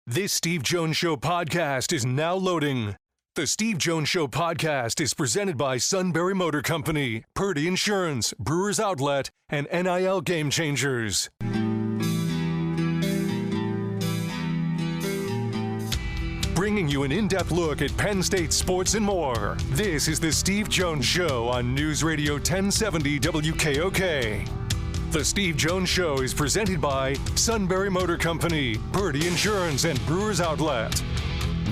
This Steve Jones Show podcast is now loading. The Steve Jones Show podcast is presented by Sunbury Motor Company, Purdy Insurance, Brewers Outlet, and NIL Game Changers. Bringing you an in-depth look at Penn State sports and more. This is the Steve Jones Show on News Radio 1070 WKOK. The Steve Jones Show is presented by Sunbury Motor Company, Purdy Insurance, and Brewers Outlet.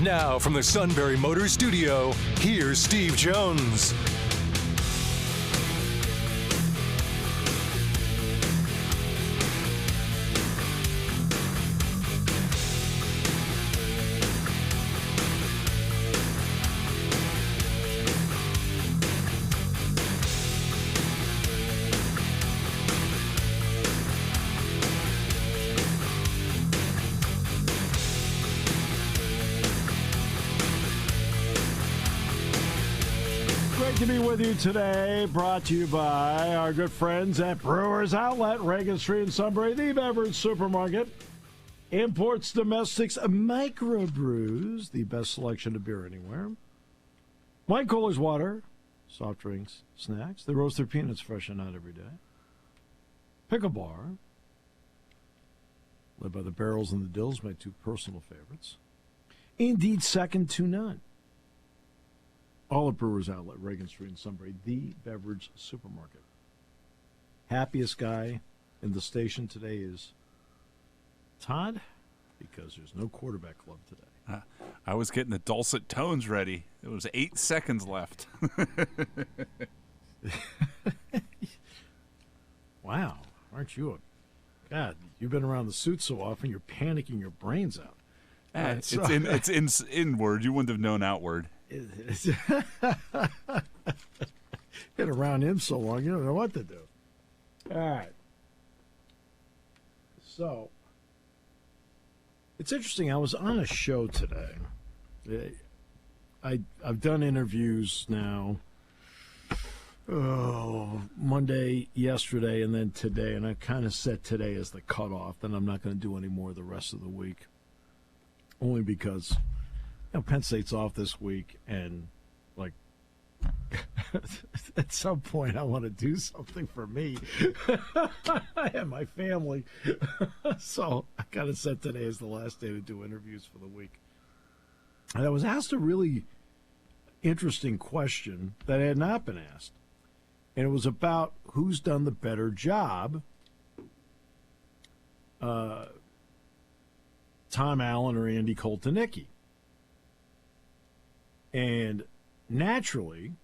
Now from the Sunbury Motor Studio, here's Steve Jones. To be with you today, brought to you by our good friends at Brewers Outlet, Reagan Street in Sunbury, the beverage supermarket. Imports, domestics, microbrews, the best selection of beer anywhere. Wine coolers, water, soft drinks, snacks. They roast their peanuts fresh and out every day. Pickle bar, led by the Barrels and the Dills, my two personal favorites. Indeed, second to none. All at Brewers Outlet, Reagan Street in Sunbury, the beverage supermarket. Happiest guy in the station today is Todd, because there's no quarterback club today. I was getting the dulcet tones ready. It was 8 seconds left. Wow, aren't you God, you've been around the suit so often, you're panicking your brains out. It's inward. You wouldn't have known outward. Been around him so long, you don't know what to do. All right. So, it's interesting. I was on a show today. I've done interviews now. Monday, yesterday, and then today, and I kind of set today as the cutoff. Then I'm not going to do any more the rest of the week, only because Penn State's off this week, and at some point I want to do something for me and my family. So I kind of set today as the last day to do interviews for the week. And I was asked a really interesting question that had not been asked, and it was about who's done the better job, Tom Allen or Andy Koltanicki. And naturally,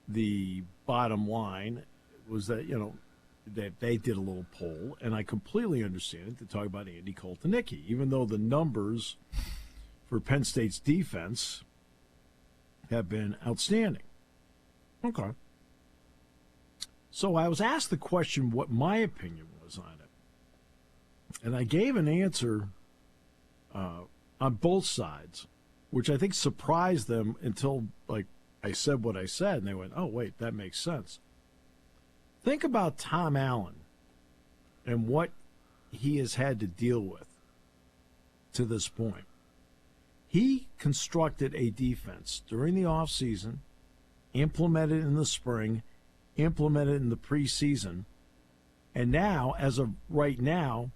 the bottom line was that, they did a little poll, and I completely understand it to talk about Andy Koltanicki, even though the numbers for Penn State's defense have been outstanding. Okay. So I was asked the question what my opinion was on it. And I gave an answer on both sides, which I think surprised them until, I said what I said, and they went, oh, wait, that makes sense. Think about Tom Allen and what he has had to deal with to this point. He constructed a defense during the offseason, implemented in the spring, implemented in the preseason, and now, as of right now,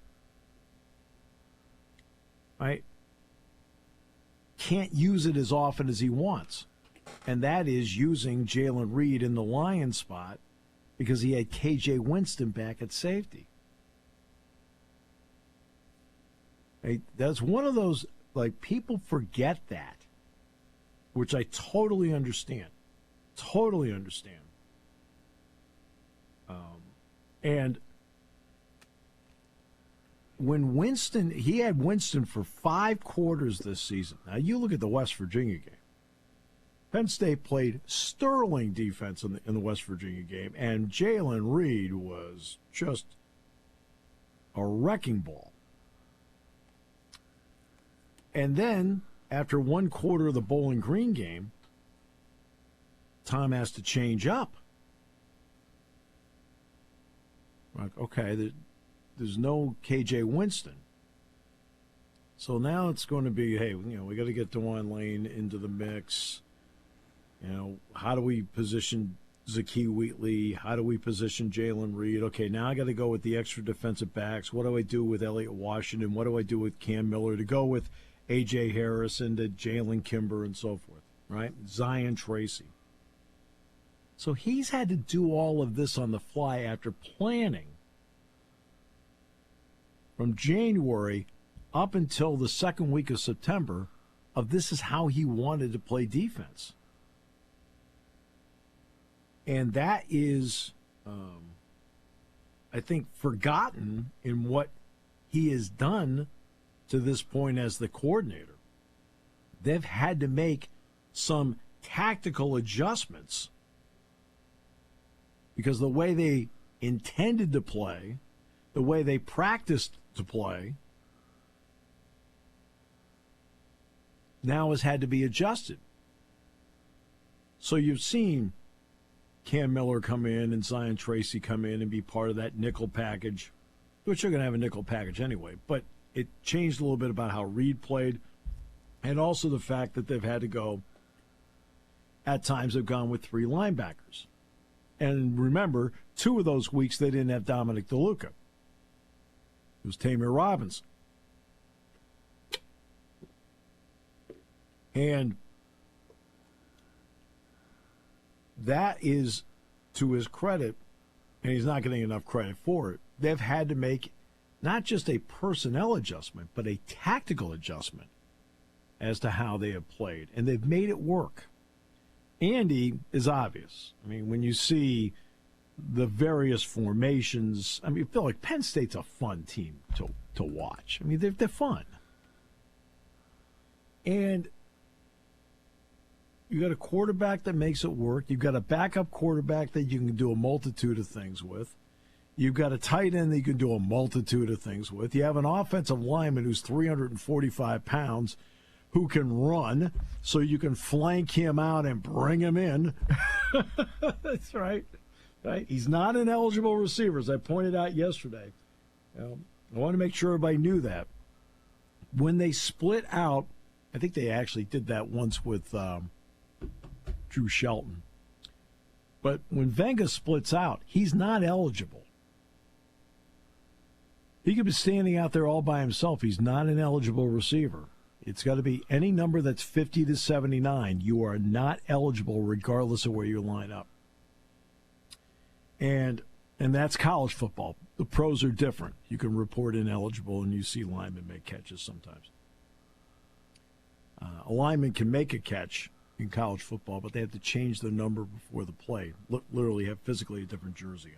can't use it as often as he wants. And that is using Jalen Reed in the Lion spot because he had KJ Winston back at safety. That's one of those, people forget that, which I totally understand. Totally understand. And when Winston, he had Winston for 5 quarters this season. Now, you look at the West Virginia game. Penn State played sterling defense in the West Virginia game, and Jalen Reed was just a wrecking ball. And then, after 1 quarter of the Bowling Green game, Tom has to change up. Okay, there's no KJ Winston. So now it's going to be, hey, we got to get DeJuan Lane into the mix. How do we position Zakee Wheatley? How do we position Jalen Reed? Okay, now I got to go with the extra defensive backs. What do I do with Elliott Washington? What do I do with Cam Miller to go with A.J. Harris and to Jalen Kimber and so forth, right? Zion Tracy. So he's had to do all of this on the fly after planning from January up until the second week of September of this is how he wanted to play defense. And that is, I think, forgotten in what he has done to this point as the coordinator. They've had to make some tactical adjustments because the way they intended to play, the way they practiced to play, now has had to be adjusted. So you've seen Cam Miller come in and Zion Tracy come in and be part of that nickel package, which they're going to have a nickel package anyway. But it changed a little bit about how Reed played, and also the fact that they've had to go, at times they've gone with three linebackers. And remember, 2 of those weeks they didn't have Dominic DeLuca. It was Tamir Robinson. And that is to his credit, and he's not getting enough credit for it. They've had to make not just a personnel adjustment, but a tactical adjustment as to how they have played, and they've made it work. Andy is obvious. I mean, when you see the various formations, I mean, I feel like Penn State's a fun team to watch. I mean, they're fun. And you got a quarterback that makes it work. You've got a backup quarterback that you can do a multitude of things with. You've got a tight end that you can do a multitude of things with. You have an offensive lineman who's 345 pounds who can run, so you can flank him out and bring him in. That's right. Right? He's not an eligible receiver, as I pointed out yesterday. I want to make sure everybody knew that. When they split out, I think they actually did that once with Drew Shelton. But when Venga splits out, he's not eligible. He could be standing out there all by himself. He's not an eligible receiver. It's got to be any number that's 50 to 79. You are not eligible regardless of where you line up. And that's college football. The pros are different. You can report ineligible, and you see linemen make catches sometimes. A lineman can make a catch in college football, but they have to change the number before the play. Literally have physically a different jersey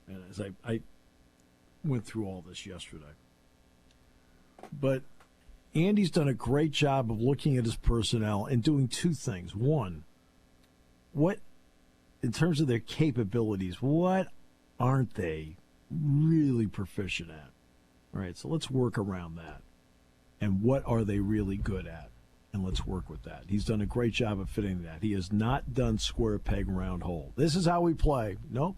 on. And as I went through all this yesterday. But Andy's done a great job of looking at his personnel and doing 2 things. One, what, in terms of their capabilities, what aren't they really proficient at? All right, so let's work around that. And what are they really good at? And let's work with that. He's done a great job of fitting that. He has not done square peg, round hole. This is how we play. Nope.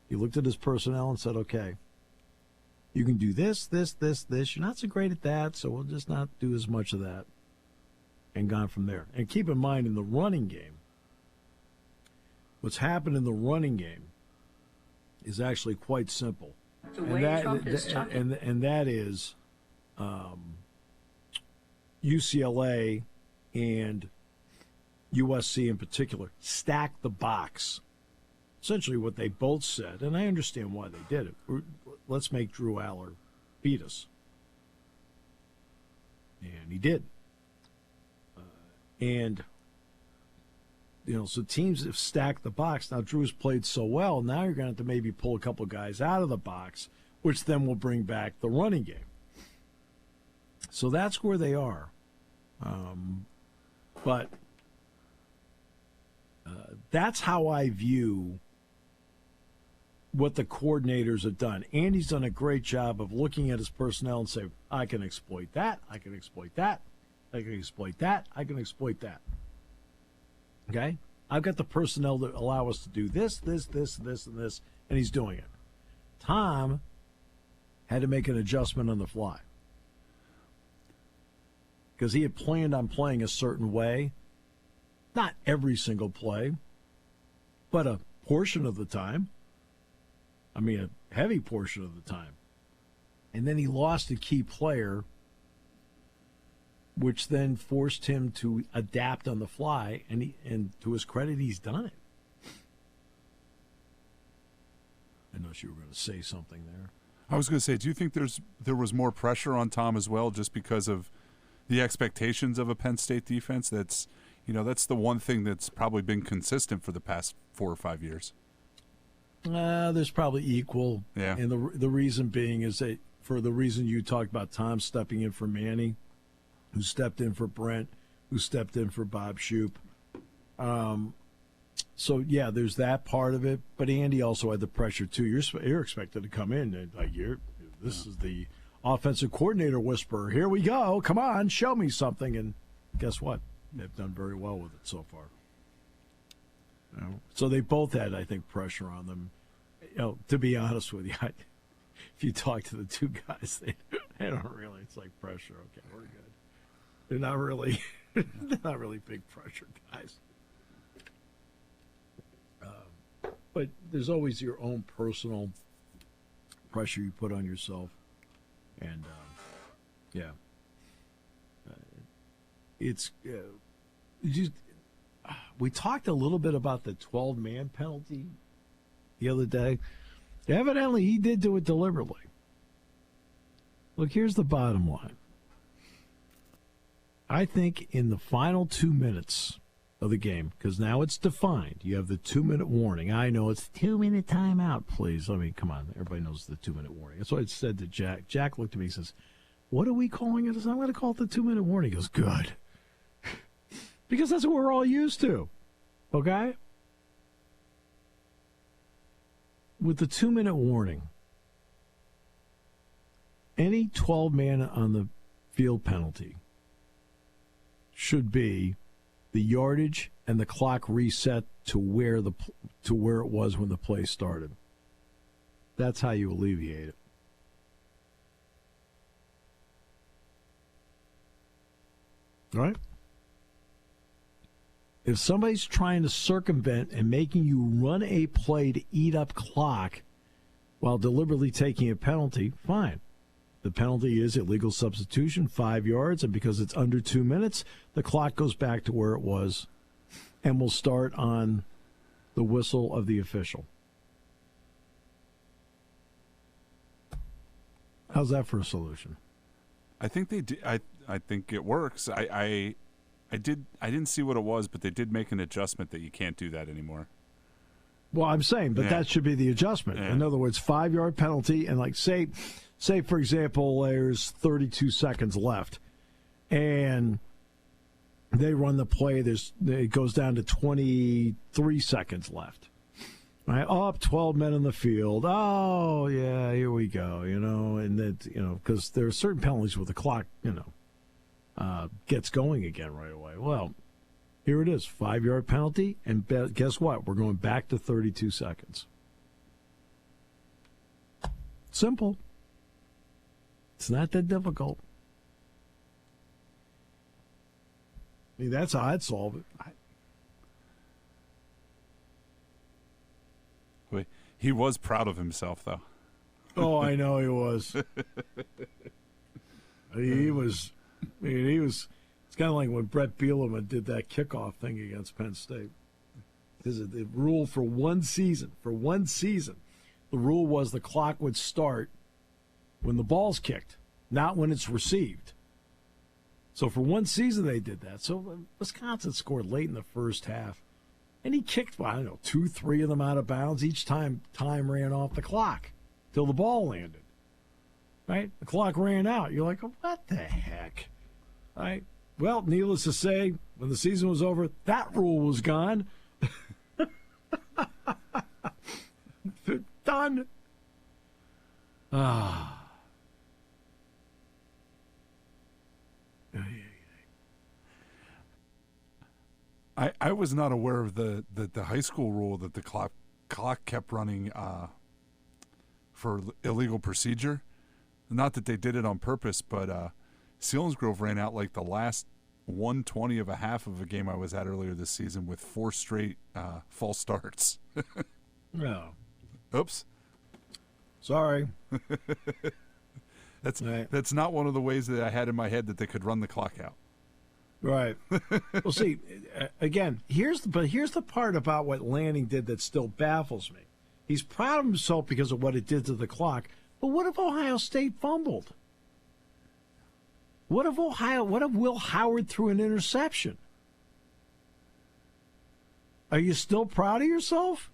He looked at his personnel and said, okay, you can do this, this, this, this. You're not so great at that, so we'll just not do as much of that. And gone from there. And keep in mind, in the running game, what's happened in the running game is actually quite simple. And that is UCLA and USC in particular stack the box. Essentially what they both said, and I understand why they did it. Let's make Drew Aller beat us. And he did. So teams have stacked the box. Now, Drew's played so well, now you're going to have to maybe pull a couple guys out of the box, which then will bring back the running game. So that's where they are. But that's how I view what the coordinators have done. Andy's done a great job of looking at his personnel and say, I can exploit that, I can exploit that, I can exploit that, I can exploit that. Okay? I've got the personnel that allow us to do this, this, this, this, and this, and he's doing it. Tom had to make an adjustment on the fly. because he had planned on playing a certain way. Not every single play, but a portion of the time. I mean, a heavy portion of the time. And then he lost a key player, which then forced him to adapt on the fly, and to his credit, he's done it. I know you were going to say something there. I was going to say, do you think there was more pressure on Tom as well, just because of the expectations of a Penn State defense? That's the one thing that's probably been consistent for the past 4 or 5 years. There's probably equal. Yeah. And the reason being is that for the reason you talked about Tom stepping in for Manny, who stepped in for Brent, who stepped in for Bob Shoop. So, yeah, there's that part of it. But Andy also had the pressure, too. You're expected to come in and, this is the offensive coordinator whisperer. Here we go. Come on, show me something. And guess what? They've done very well with it so far. So they both had, I think, pressure on them. To be honest with you, if you talk to the two guys, they don't really. It's like pressure. Okay, we're good. They're not really big pressure guys. But there's always your own personal pressure you put on yourself, and it's we talked a little bit about the 12-man penalty the other day. Evidently, he did do it deliberately. Look, here's the bottom line. I think in the final 2 minutes of the game, because now it's defined, you have the 2-minute warning. I know it's 2-minute timeout, please. I mean, come on. Everybody knows the 2-minute warning. That's what I said to Jack. Jack looked at me and says, what are we calling it? I said, I'm going to call it the 2-minute warning. He goes, good. Because that's what we're all used to. Okay? With the 2-minute warning, any 12-man on the field penalty should be the yardage and the clock reset to where it was when the play started. That's how you alleviate it. All right? If somebody's trying to circumvent and making you run a play to eat up clock while deliberately taking a penalty, fine. The penalty is illegal substitution, 5 yards, and because it's under 2 minutes, the clock goes back to where it was and will start on the whistle of the official. How's that for a solution? I think they did. I think it works. I didn't see what it was, but they did make an adjustment that you can't do that anymore. Well, I'm saying, but that should be the adjustment. Yeah. In other words, 5-yard penalty, and like say for example, there's 32 seconds left, and they run the play. It goes down to 23 seconds left. Right, up 12 men in the field. Oh yeah, here we go. And that because there are certain penalties where the clock gets going again right away. Well, here it is, 5-yard penalty, and guess what? We're going back to 32 seconds. Simple. It's not that difficult. I mean, that's how I'd solve it. Wait, he was proud of himself, though. Oh, I know he was. He was. I mean, he was. It's kind of like when Brett Bielema did that kickoff thing against Penn State. Because the rule for one season, the rule was the clock would start when the ball's kicked, not when it's received. So for one season they did that. So Wisconsin scored late in the first half. And he kicked, 2, 3 of them out of bounds. Each time ran off the clock till the ball landed. Right? The clock ran out. You're like, what the heck? All right? Well, needless to say, when the season was over, that rule was gone. Done. I was not aware of the high school rule that the clock kept running for illegal procedure. Not that they did it on purpose, but Selinsgrove ran out like the last 1/20 of a half of a game I was at earlier this season with 4 straight false starts. No. Oops. Sorry. That's not one of the ways that I had in my head that they could run the clock out. Right. Well, see, again, here's the part about what Lanning did that still baffles me. He's proud of himself because of what it did to the clock. But what if Ohio State fumbled? What if Will Howard threw an interception? Are you still proud of yourself?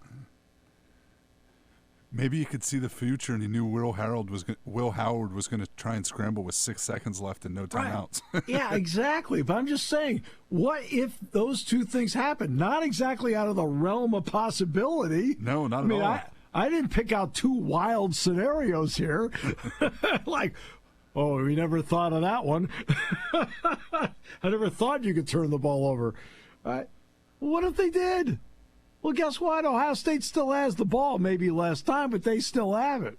Maybe you could see the future, and he knew Will Howard was going to try and scramble with 6 seconds left and no timeouts. Right. Yeah, exactly. But I'm just saying, what if those two things happen? Not exactly out of the realm of possibility. No, not at all. I didn't pick out 2 wild scenarios here. Like, oh, we never thought of that one. I never thought you could turn the ball over. Right? What if they did? Well, guess what? Ohio State still has the ball, maybe less time, but they still have it.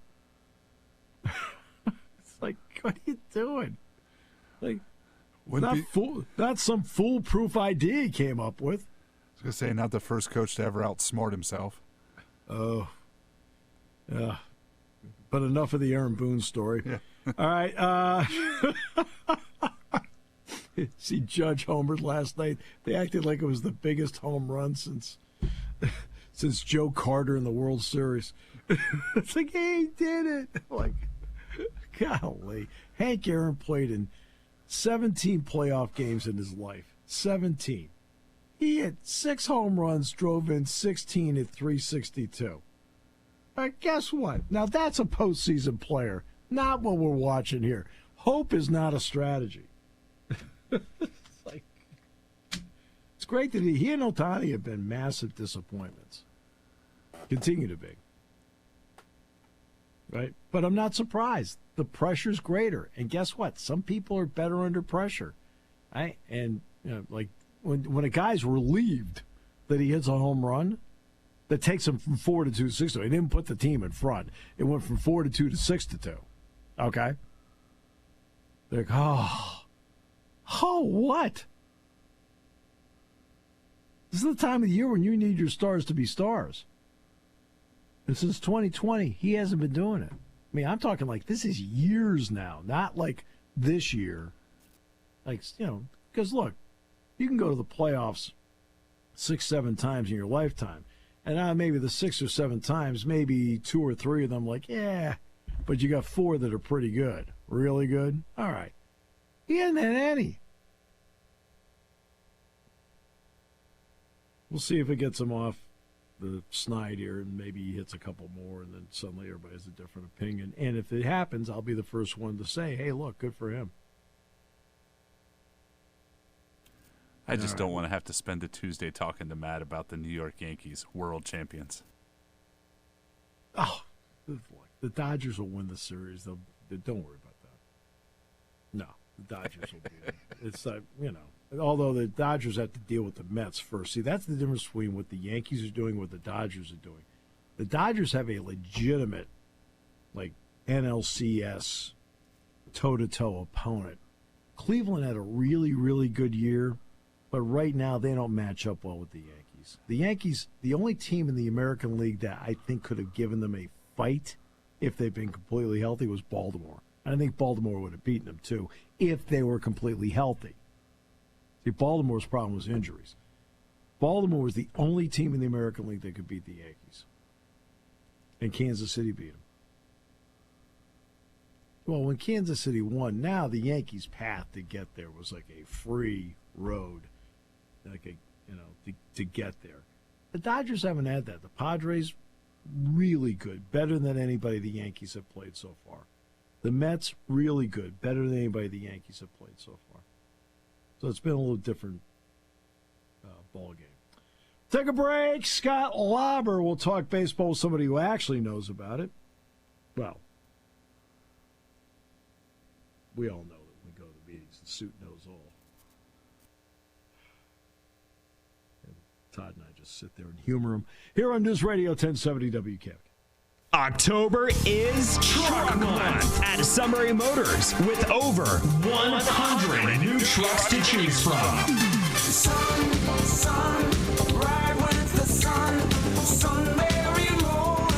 It's like, what are you doing? Like, not some foolproof idea he came up with. I was going to say, not the first coach to ever outsmart himself. Oh, yeah. But enough of the Aaron Boone story. Yeah. All right. See Judge homered last night. They acted like it was the biggest home run since Joe Carter in the World Series. It's like, hey, he did it. Like, golly. Hank Aaron played in 17 playoff games in his life. 17. He hit 6 home runs, drove in 16 at 362. Guess what? Now, that's a postseason player, not what we're watching here. Hope is not a strategy. It's great that he and Ohtani have been massive disappointments. Continue to be. Right? But I'm not surprised. The pressure's greater. And guess what? Some people are better under pressure. Right? And, like, when a guy's relieved that he hits a home run, that takes him from 4-2 to 6-2. He didn't put the team in front. It went from 4-2 to 6-2. Okay? They're like, oh, what? This is the time of the year when you need your stars to be stars. And since 2020, he hasn't been doing it. I mean, I'm talking like this is years now, not like this year. Like, because look, you can go to the playoffs 6-7 times in your lifetime. And maybe the 6 or 7 times, maybe 2 or 3 of them like, yeah, but you got 4 that are pretty good. Really good? All right. He hasn't had any. We'll see if it gets him off the snide here, and maybe he hits a couple more, and then suddenly everybody has a different opinion. And if it happens, I'll be the first one to say, hey, look, good for him. I just don't want to have to spend a Tuesday talking to Matt about the New York Yankees, world champions. Oh, the Dodgers will win the series. Don't worry about that. No, the Dodgers will be in. It's although the Dodgers have to deal with the Mets first. See, that's the difference between what the Yankees are doing and what the Dodgers are doing. The Dodgers have a legitimate, like, NLCS toe-to-toe opponent. Cleveland had a really, really good year, but right now they don't match up well with the Yankees. The Yankees, the only team in the American League that I think could have given them a fight if they'd been completely healthy was Baltimore. And I think Baltimore would have beaten them, too, if they were completely healthy. See, Baltimore's problem was injuries. Baltimore was the only team in the American League that could beat the Yankees. And Kansas City beat them. Well, when Kansas City won, now the Yankees' path to get there was like a free road, to get there. The Dodgers haven't had that. The Padres, really good, better than anybody the Yankees have played so far. The Mets, really good, better than anybody the Yankees have played so far. So it's been a little different ball game. Take a break. Scott Lauber will talk baseball with somebody who actually knows about it. Well, we all know that when we go to the meetings, the suit knows all. And Todd and I just sit there and humor him. Here on News Radio 1070 WKOK. October is Truck Month at Sunbury Motors with over 100 new trucks to choose from. Sun, ride with the sun, Sunbury Motors.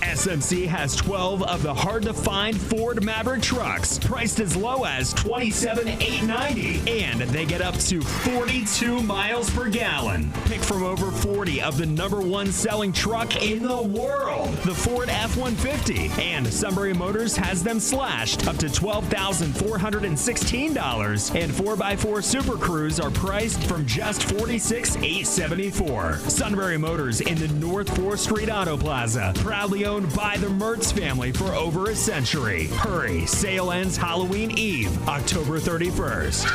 SMC has 12 of the hard-to-find Ford Maverick trucks, priced as low as $27,890, and they get up to 42 miles per gallon. Pick from over 40 of the number-one selling truck in the world, the Ford F-150, and Sunbury Motors has them slashed up to $12,416, and 4x4 Super Cruise are priced from just $46,874. Sunbury Motors in the North 4th Street Auto Plaza, proudly owned by the Mertz family for over a century. Hurry, sale ends Halloween Eve, October 31st.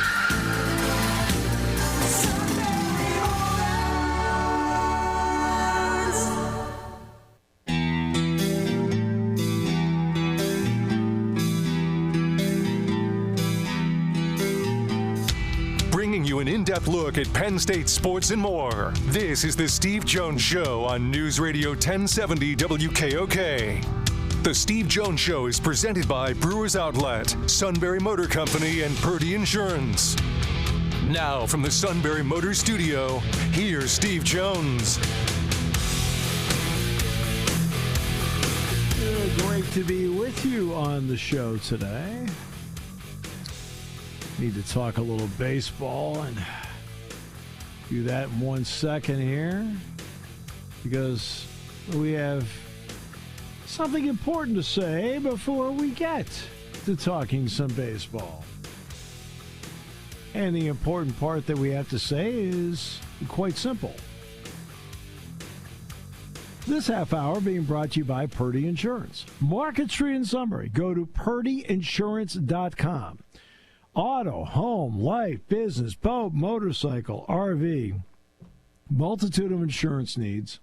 Bringing you an in-depth look at Penn State sports and more. This is the Steve Jones Show on News Radio 1070 WKOK. The Steve Jones Show is presented by Brewers Outlet, Sunbury Motor Company, and Purdy Insurance. Now from the Sunbury Motor Studio, here's Steve Jones. Great to be with you on the show today. Need to talk a little baseball and do that in 1 second here because we have something important to say before we get to talking some baseball. And the important part that we have to say is quite simple. This half hour being brought to you by Purdy Insurance. Market Street in Sunbury. Go to purdyinsurance.com. Auto, home, life, business, boat, motorcycle, RV, multitude of insurance needs.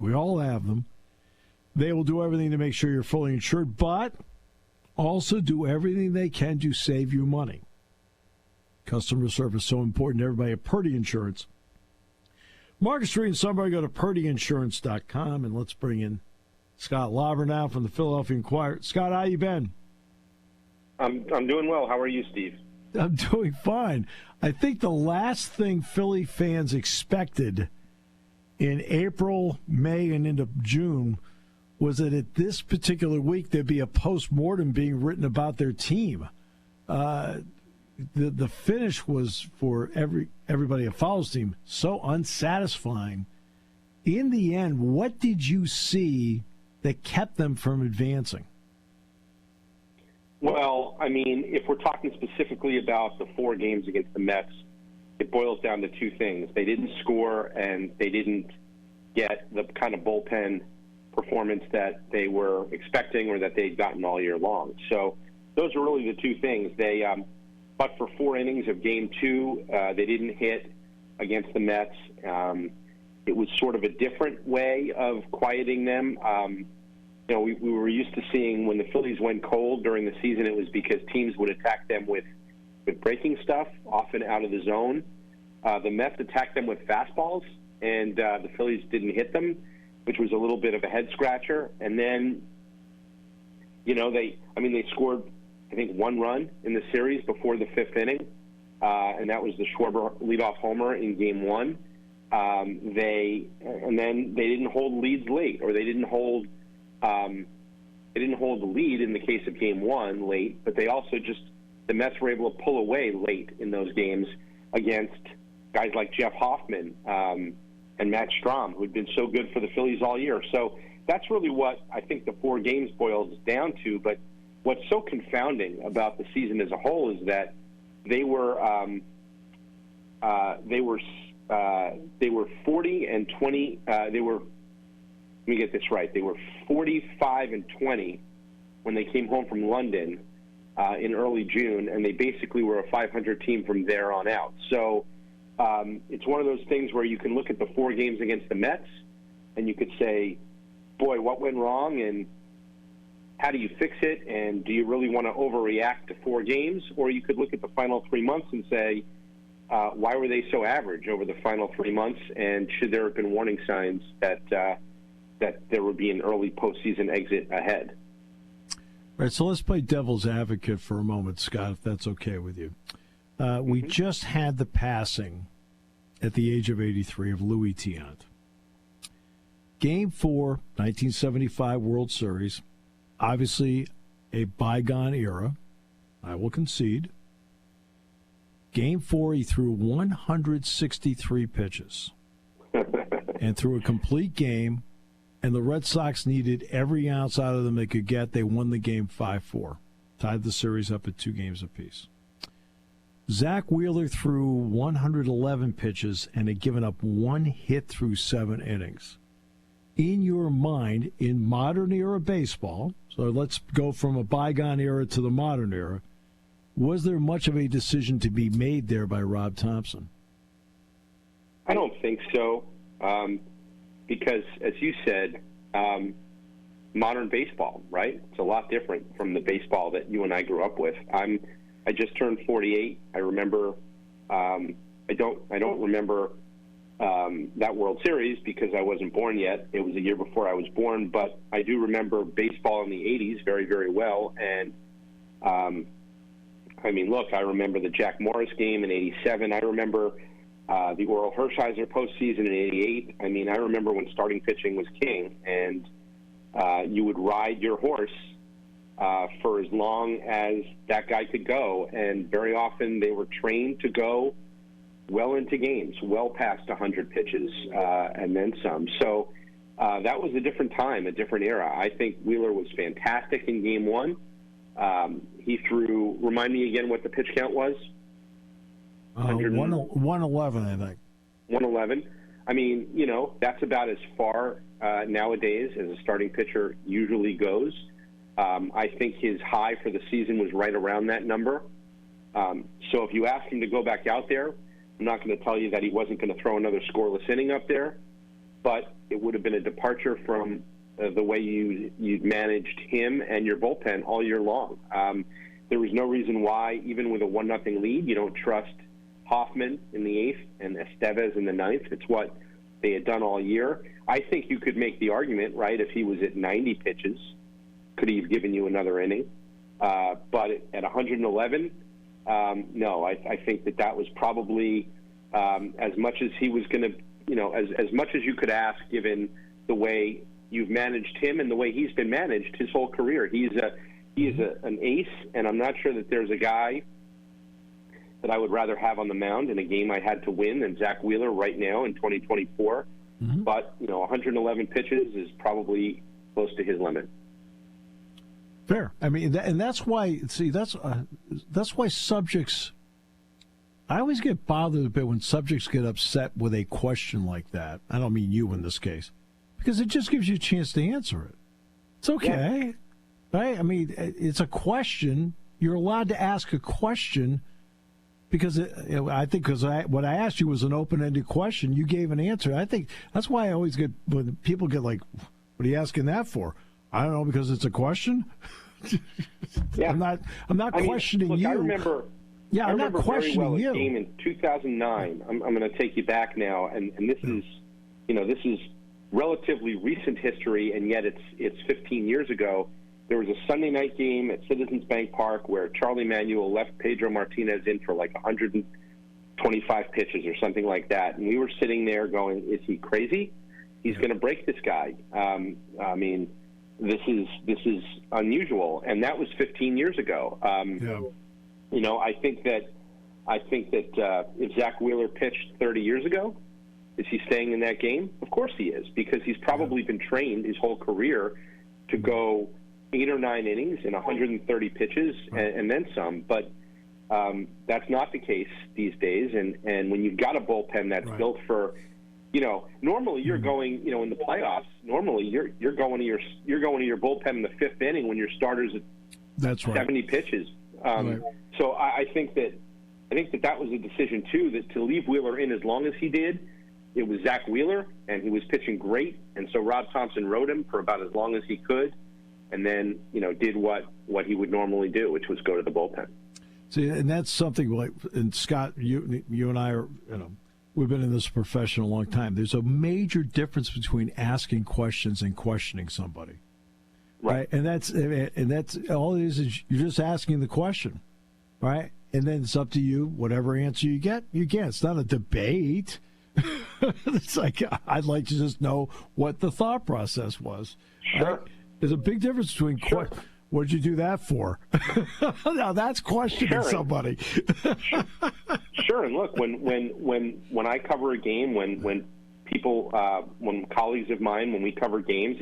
We all have them. They will do everything to make sure you're fully insured, but also do everything they can to save you money. Customer service so important to everybody at Purdy Insurance. Market Street in Sunbury, go to purdyinsurance.com, and let's bring in Scott Lauber now from the Philadelphia Inquirer. Scott, how you been? I'm doing well. How are you, Steve? I'm doing fine. I think the last thing Philly fans expected in April, May, and into June was that at this particular week there'd be a post-mortem being written about their team. The finish was for everybody that follows the team so unsatisfying. In the end, what did you see that kept them from advancing? Well, I mean, if we're talking specifically about the 4 games against the Mets, it boils down to 2 things. They didn't score, and they didn't get the kind of bullpen performance that they were expecting or that they'd gotten all year long. So those are really the 2 things. They, but for 4 innings of Game 2, they didn't hit against the Mets. It was sort of a different way of quieting them. We were used to seeing when the Phillies went cold during the season, it was because teams would attack them with breaking stuff, often out of the zone. The Mets attacked them with fastballs, and the Phillies didn't hit them, which was a little bit of a head-scratcher. And then, they scored, I think, 1 run in the series before the 5th inning, and that was the Schwarber leadoff homer in Game 1. And then they didn't hold leads late, or they didn't hold the lead in the case of Game 1 late, but they also the Mets were able to pull away late in those games against guys like Jeff Hoffman and Matt Strahm, who had been so good for the Phillies all year. So that's really what I think the 4 games boils down to. But what's so confounding about the season as a whole is that they were 40 and 20. Let me get this right. They were 45 and 20 when they came home from London in early June, and they basically were a 500 team from there on out. So it's one of those things where you can look at the 4 games against the Mets, and you could say, boy, what went wrong, and how do you fix it, and do you really want to overreact to 4 games? Or you could look at the final 3 months and say, why were they so average over the final 3 months? And should there have been warning signs that there would be an early postseason exit ahead? All right, so let's play devil's advocate for a moment, Scott, if that's okay with you. We just had the passing at the age of 83 of Louis Tiant. Game 4, 1975 World Series, obviously a bygone era, I will concede. Game 4, he threw 163 pitches and threw a complete game, and the Red Sox needed every ounce out of them they could get. They won the game 5-4, tied the series up at 2 games apiece. Zach Wheeler threw 111 pitches and had given up 1 hit through 7 innings. In your mind, in modern era baseball, so let's go from a bygone era to the modern era, was there much of a decision to be made there by Rob Thompson? I don't think so, because, as you said, modern baseball, right? It's a lot different from the baseball that you and I grew up with. I just turned 48. I remember. I don't remember that World Series because I wasn't born yet. It was a year before I was born, but I do remember baseball in the 80s very, very well. And I mean, look, I remember the Jack Morris game in '87. I remember the Oral Hershiser postseason in '88. I mean, I remember when starting pitching was king, and you would ride your horse for as long as that guy could go, and very often they were trained to go well into games, well past 100 pitches, and then some. So that was a different time, a different era. I think Wheeler was fantastic in Game 1. He threw, remind me again what the pitch count was? 111, I think. 111. I mean, you know, that's about as far nowadays as a starting pitcher usually goes. I think his high for the season was right around that number. So if you ask him to go back out there, I'm not going to tell you that he wasn't going to throw another scoreless inning up there, but it would have been a departure from the way you'd managed him and your bullpen all year long. There was no reason why, even with a 1-0 lead, you don't trust Hoffman in the 8th and Estevez in the 9th. It's what they had done all year. I think you could make the argument, right, if he was at 90 pitches, could he have given you another inning? But at 111, no, I think that was probably as much as he was going to, you know, as much as you could ask, given the way you've managed him and the way he's been managed his whole career. He is an ace, and I'm not sure that there's a guy that I would rather have on the mound in a game I had to win than Zach Wheeler right now in 2024. Mm-hmm. But, you know, 111 pitches is probably close to his limit. Fair. I mean, and that's why. See, that's why subjects. I always get bothered a bit when subjects get upset with a question like that. I don't mean you in this case, because it just gives you a chance to answer it. It's okay, right? I mean, it's a question. You're allowed to ask a question because I think what I asked you was an open-ended question. You gave an answer. I think that's why I always get when people get like, "What are you asking that for?" I don't know, because it's a question. Yeah. I'm not questioning look, you. I remember questioning very well you. A game in 2009. I'm going to take you back now, and this is, you know, this is relatively recent history, and yet it's 15 years ago. There was a Sunday night game at Citizens Bank Park where Charlie Manuel left Pedro Martinez in for like 125 pitches or something like that, and we were sitting there going, "Is he crazy? He's going to break this guy." I mean, this is unusual, and that was 15 years ago. You know, I think that if Zach Wheeler pitched 30 years ago, is he staying in that game? Of course he is, because he's probably been trained his whole career to go 8 or 9 innings in 130 pitches and then some. But that's not the case these days. And when you've got a bullpen that's built for, you know, normally you're going, you know, in the playoffs. Normally you're going to your bullpen in the 5th inning when your starter's at 70 pitches. So I think that was a decision too, that to leave Wheeler in as long as he did. It was Zach Wheeler, and he was pitching great, and so Rob Thompson rode him for about as long as he could, and then, you know, did what he would normally do, which was go to the bullpen. See, and that's something like, and Scott, you and I are, we've been in this profession a long time. There's a major difference between asking questions and questioning somebody. Right. And that's all it is you're just asking the question. Right. And then it's up to you, whatever answer you get. It's not a debate. It's like, I'd like to just know what the thought process was. Sure. Right? There's a big difference between what did you do that for? Now that's questioning somebody. Sure. And look, when I cover a game, when people, when colleagues of mine, when we cover games,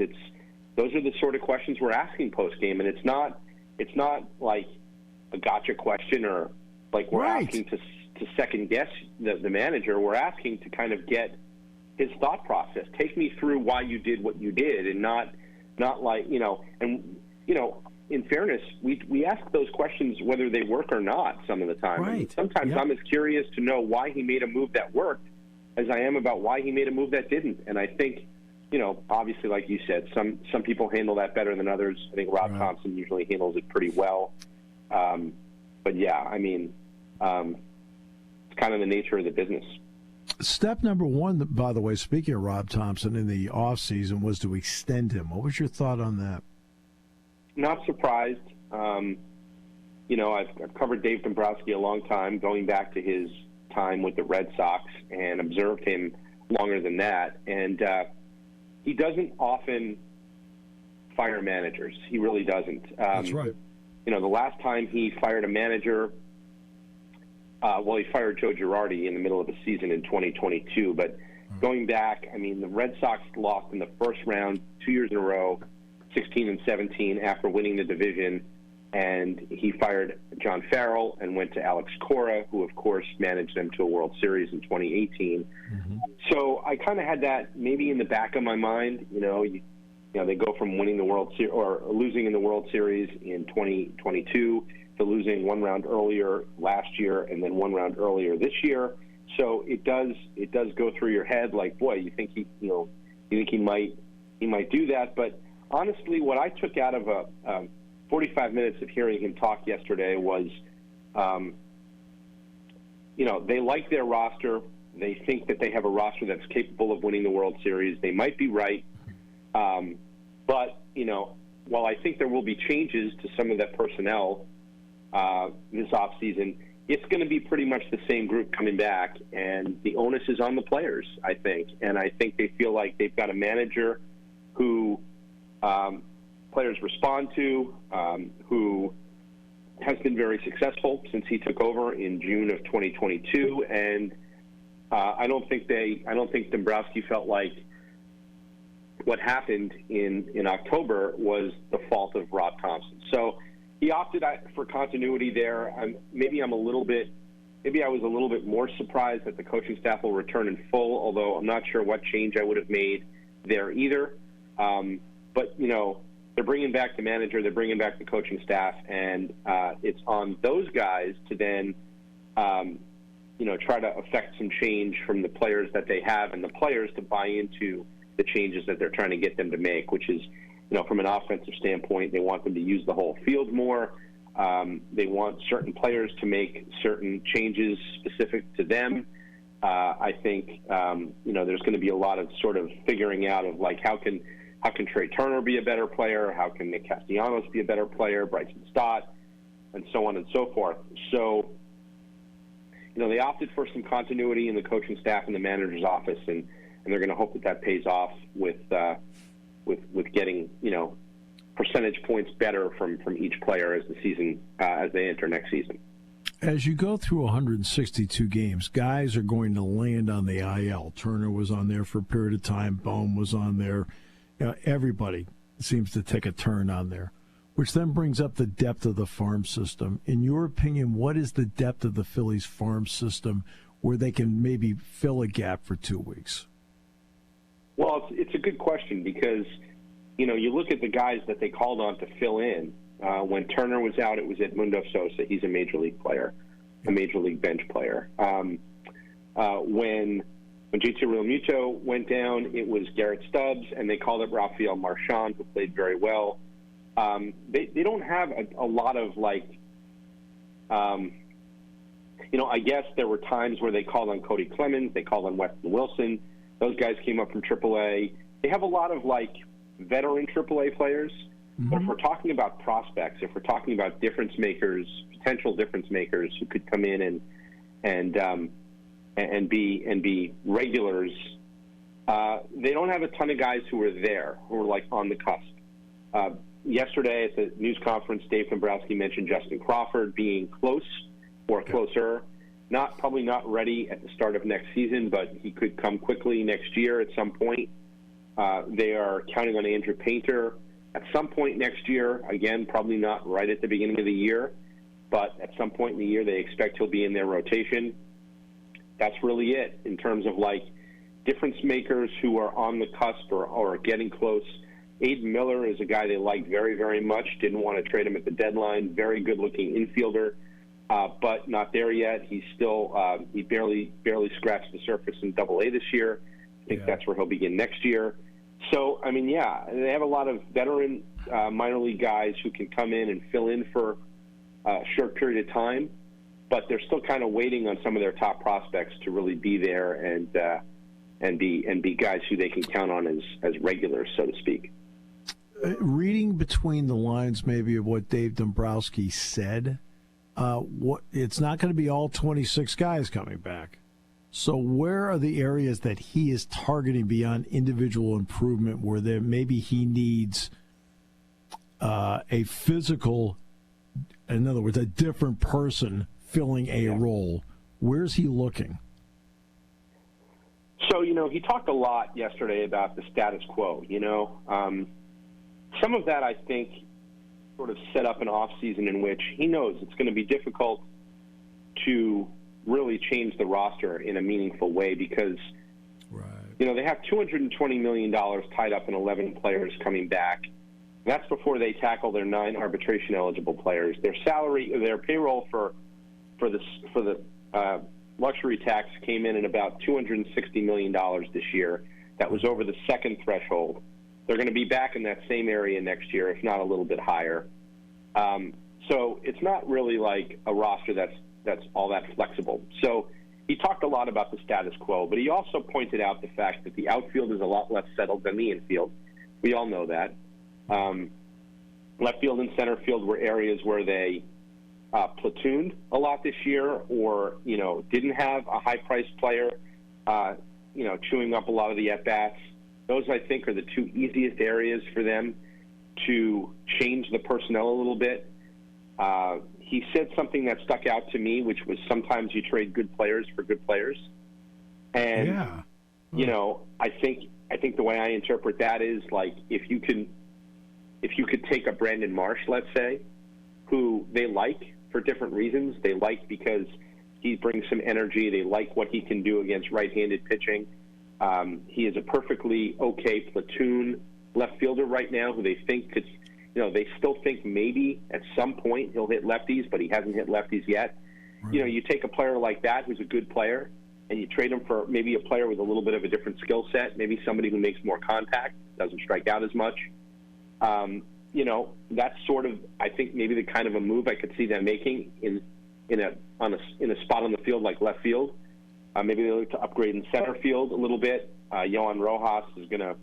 those are the sort of questions we're asking post game, and it's not like a gotcha question or like we're asking to second guess the manager. We're asking to kind of get his thought process. Take me through why you did what you did, and not like in fairness, we ask those questions whether they work or not some of the time. Right. And sometimes I'm as curious to know why he made a move that worked as I am about why he made a move that didn't. And I think, obviously, like you said, some people handle that better than others. I think Rob Thompson usually handles it pretty well. But yeah, I mean, it's kind of the nature of the business. Step number one, by the way, speaking of Rob Thompson in the offseason, was to extend him. What was your thought on that? Not surprised. I've covered Dave Dombrowski a long time, going back to his time with the Red Sox, and observed him longer than that. And he doesn't often fire managers. He really doesn't. That's right. The last time he fired a manager, he fired Joe Girardi in the middle of the season in 2022. But going back, I mean, the Red Sox lost in the first round 2 years in a row, 16 and 17 after winning the division, and he fired John Farrell and went to Alex Cora, who of course managed them to a World Series in 2018. Mm-hmm. So I kind of had that maybe in the back of my mind. They go from winning the World Series or losing in the World Series in 2022 to losing one round earlier last year and then one round earlier this year. So it does go through your head like, boy, you think he might do that, but honestly, what I took out of 45 minutes of hearing him talk yesterday was, they like their roster. They think that they have a roster that's capable of winning the World Series. They might be right. But, while I think there will be changes to some of that personnel this offseason, it's going to be pretty much the same group coming back, and the onus is on the players, I think. And I think they feel like they've got a manager who players respond to, who has been very successful since he took over in June of 2022, and I don't think Dombrowski felt like what happened in October was the fault of Rob Thompson. So he opted for continuity there. Maybe I was a little bit more surprised that the coaching staff will return in full, although I'm not sure what change I would have made there either. But, they're bringing back the manager, they're bringing back the coaching staff, and it's on those guys to then, try to affect some change from the players that they have and the players to buy into the changes that they're trying to get them to make, which is, from an offensive standpoint, they want them to use the whole field more. They want certain players to make certain changes specific to them. I think, there's going to be a lot of sort of figuring out of like how can Trey Turner be a better player? How can Nick Castellanos be a better player? Bryson Stott, and so on and so forth. So, they opted for some continuity in the coaching staff and the manager's office, and they're going to hope that pays off with getting percentage points better from each player as the season as they enter next season. As you go through 162 games, guys are going to land on the IL. Turner was on there for a period of time. Bohm was on there. Everybody seems to take a turn on there, which then brings up the depth of the farm system. In your opinion, what is the depth of the Phillies farm system where they can maybe fill a gap for 2 weeks? Well, it's a good question because, you look at the guys that they called on to fill in. When Turner was out, it was Edmundo Sosa. He's a major league player, a major league bench player. When JT Realmuto went down, it was Garrett Stubbs, and they called up Rafael Marchand, who played very well. They don't have a lot of I guess there were times where they called on Cody Clemens, they called on Weston Wilson. Those guys came up from AAA. They have a lot of veteran AAA players. Mm-hmm. But if we're talking about prospects, if we're talking about difference makers, potential difference makers who could come in and be regulars, they don't have a ton of guys who are there, who are on the cusp. Yesterday at the news conference, Dave Dombrowski mentioned Justin Crawford being close or closer. Probably not ready at the start of next season, but he could come quickly next year at some point. They are counting on Andrew Painter at some point next year. Again, probably not right at the beginning of the year, but at some point in the year they expect he'll be in their rotation. That's really it in terms of difference makers who are on the cusp or getting close. Aiden Miller is a guy they like very, very much. Didn't want to trade him at the deadline. Very good-looking infielder, but not there yet. He's still he barely scratched the surface in AA this year. I think that's where he'll begin next year. So, they have a lot of veteran minor league guys who can come in and fill in for a short period of time, but they're still kind of waiting on some of their top prospects to really be there and be guys who they can count on as regulars, so to speak. Reading between the lines, maybe, of what Dave Dombrowski said, it's not going to be all 26 guys coming back. So where are the areas that he is targeting beyond individual improvement where maybe he needs a physical, in other words, a different person filling a role? Where's he looking? So, he talked a lot yesterday about the status quo, Some of that, I think, sort of set up an offseason in which he knows it's going to be difficult to really change the roster in a meaningful way because, they have $220 million tied up in 11 players coming back. That's before they tackle their 9 arbitration-eligible players. Their payroll for the luxury tax came in at about $260 million this year. That was over the second threshold. They're going to be back in that same area next year, if not a little bit higher. So it's not really like a roster that's all that flexible. So he talked a lot about the status quo, but he also pointed out the fact that the outfield is a lot less settled than the infield. We all know that. Left field and center field were areas where they platooned a lot this year or, didn't have a high-priced player, chewing up a lot of the at-bats. Those, I think, are the two easiest areas for them to change the personnel a little bit. He said something that stuck out to me, which was sometimes you trade good players for good players. And, I think the way I interpret that is if you could take a Brandon Marsh, let's say, who they like for different reasons. They like because he brings some energy. They like what he can do against right-handed pitching. He is a perfectly okay platoon left fielder right now who they think could, they still think maybe at some point he'll hit lefties, but he hasn't hit lefties yet. Right. You take a player like that who's a good player and you trade him for maybe a player with a little bit of a different skill set, maybe somebody who makes more contact, doesn't strike out as much. That's sort of, I think, maybe the kind of a move I could see them making in a spot on the field like left field. Maybe they look to upgrade in center field a little bit. Yohan Rojas is going to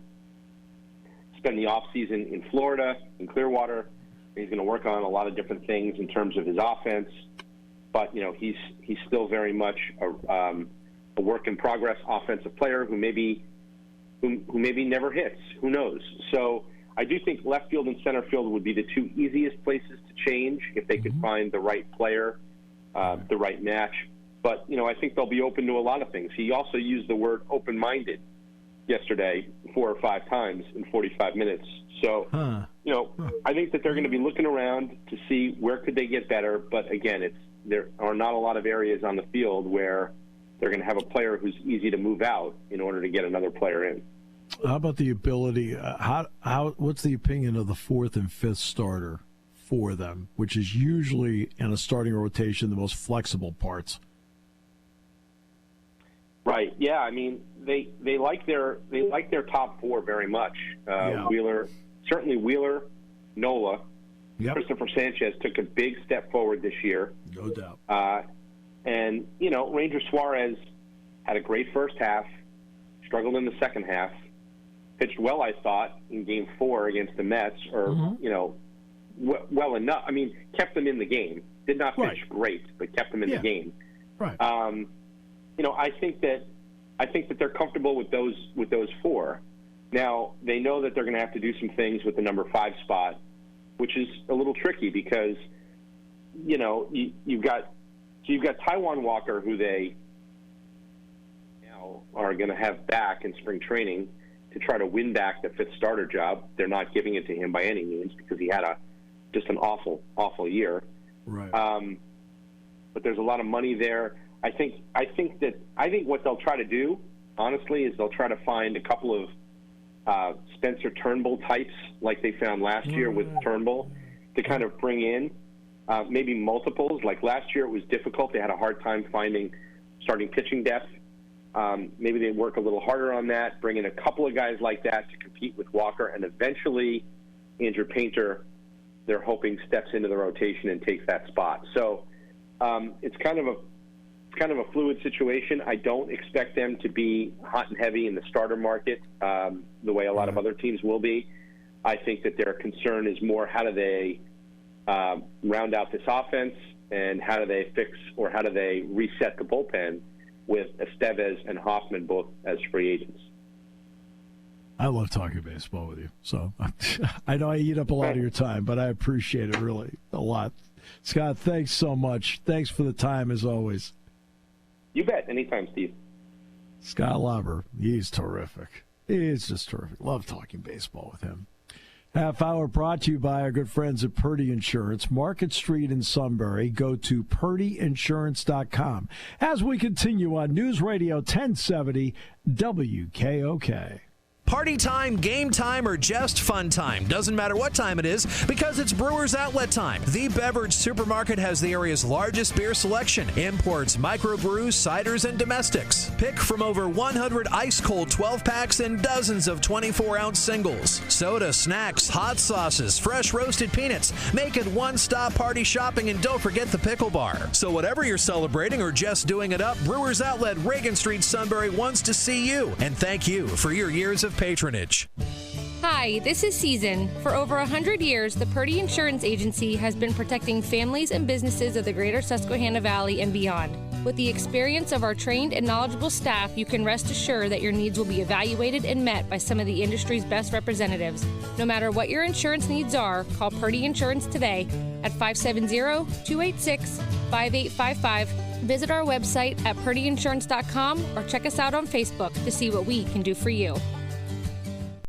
spend the offseason in Florida, in Clearwater. He's going to work on a lot of different things in terms of his offense. But, he's still very much a work in progress offensive player who maybe never hits. Who knows? So I do think left field and center field would be the two easiest places to change if they could find the right player, the right match. But, I think they'll be open to a lot of things. He also used the word open-minded yesterday 4 or 5 times in 45 minutes. So, I think that they're going to be looking around to see where could they get better. But, again, there are not a lot of areas on the field where they're going to have a player who's easy to move out in order to get another player in. How about the ability? What's the opinion of the 4th and 5th starter for them, which is usually in a starting rotation the most flexible parts? Right. Yeah. I mean, they like their top 4 very much. Wheeler, Nola, Yep. Christopher Sanchez took a big step forward this year. No doubt. And, Ranger Suarez had a great first half, struggled in the second half, pitched well, I thought, in Game 4 against the Mets, or, well enough. I mean, kept them in the game. Did not pitch great, but kept them in the game. Right. I think that they're comfortable with those four. Now, they know that they're going to have to do some things with the number 5 spot, which is a little tricky because, you've got Taijuan Walker, who they now are going to have back in spring training to try to win back the 5th starter job. They're not giving it to him by any means because he had just an awful year. Right. But there's a lot of money there. I think what they'll try to do, honestly, is they'll try to find a couple of Spencer Turnbull types like they found last year with Turnbull to kind of bring in maybe multiples. Like last year it was difficult. They had a hard time finding starting pitching depth. Maybe they work a little harder on that, bring in a couple of guys like that to compete with Walker, and eventually Andrew Painter, they're hoping, steps into the rotation and takes that spot. So it's kind of a fluid situation. I don't expect them to be hot and heavy in the starter market the way a lot of other teams will be. I think that their concern is more how do they round out this offense and how do they fix or how do they reset the bullpen with Estevez and Hoffman both as free agents. I love talking baseball with you. So I know I eat up a lot of your time, but I appreciate it really a lot. Scott, thanks so much. Thanks for the time as always. You bet. Anytime, Steve. Scott Lauber, he's terrific. He's just terrific. Love talking baseball with him. Half hour brought to you by our good friends at Purdy Insurance, Market Street in Sunbury. Go to purdyinsurance.com as we continue on News Radio 1070 WKOK. Party time, game time, or just fun time. Doesn't matter what time it is because it's Brewers Outlet time. The beverage supermarket has the area's largest beer selection. Imports, microbrews, ciders, and domestics. Pick from over 100 ice-cold 12-packs and dozens of 24-ounce singles. Soda, snacks, hot sauces, fresh roasted peanuts. Make it one-stop party shopping, and don't forget the pickle bar. So whatever you're celebrating or just doing it up, Brewers Outlet, Reagan Street, Sunbury wants to see you. And thank you for your years of patronage. Hi, this is Season. For over 100 years, the Purdy Insurance Agency has been protecting families and businesses of the greater Susquehanna Valley and beyond. With the experience of our trained and knowledgeable staff, you can rest assured that your needs will be evaluated and met by some of the industry's best representatives. No matter what your insurance needs are, call Purdy Insurance today at 570-286-5855. Visit our website at purdyinsurance.com or check us out on Facebook to see what we can do for you.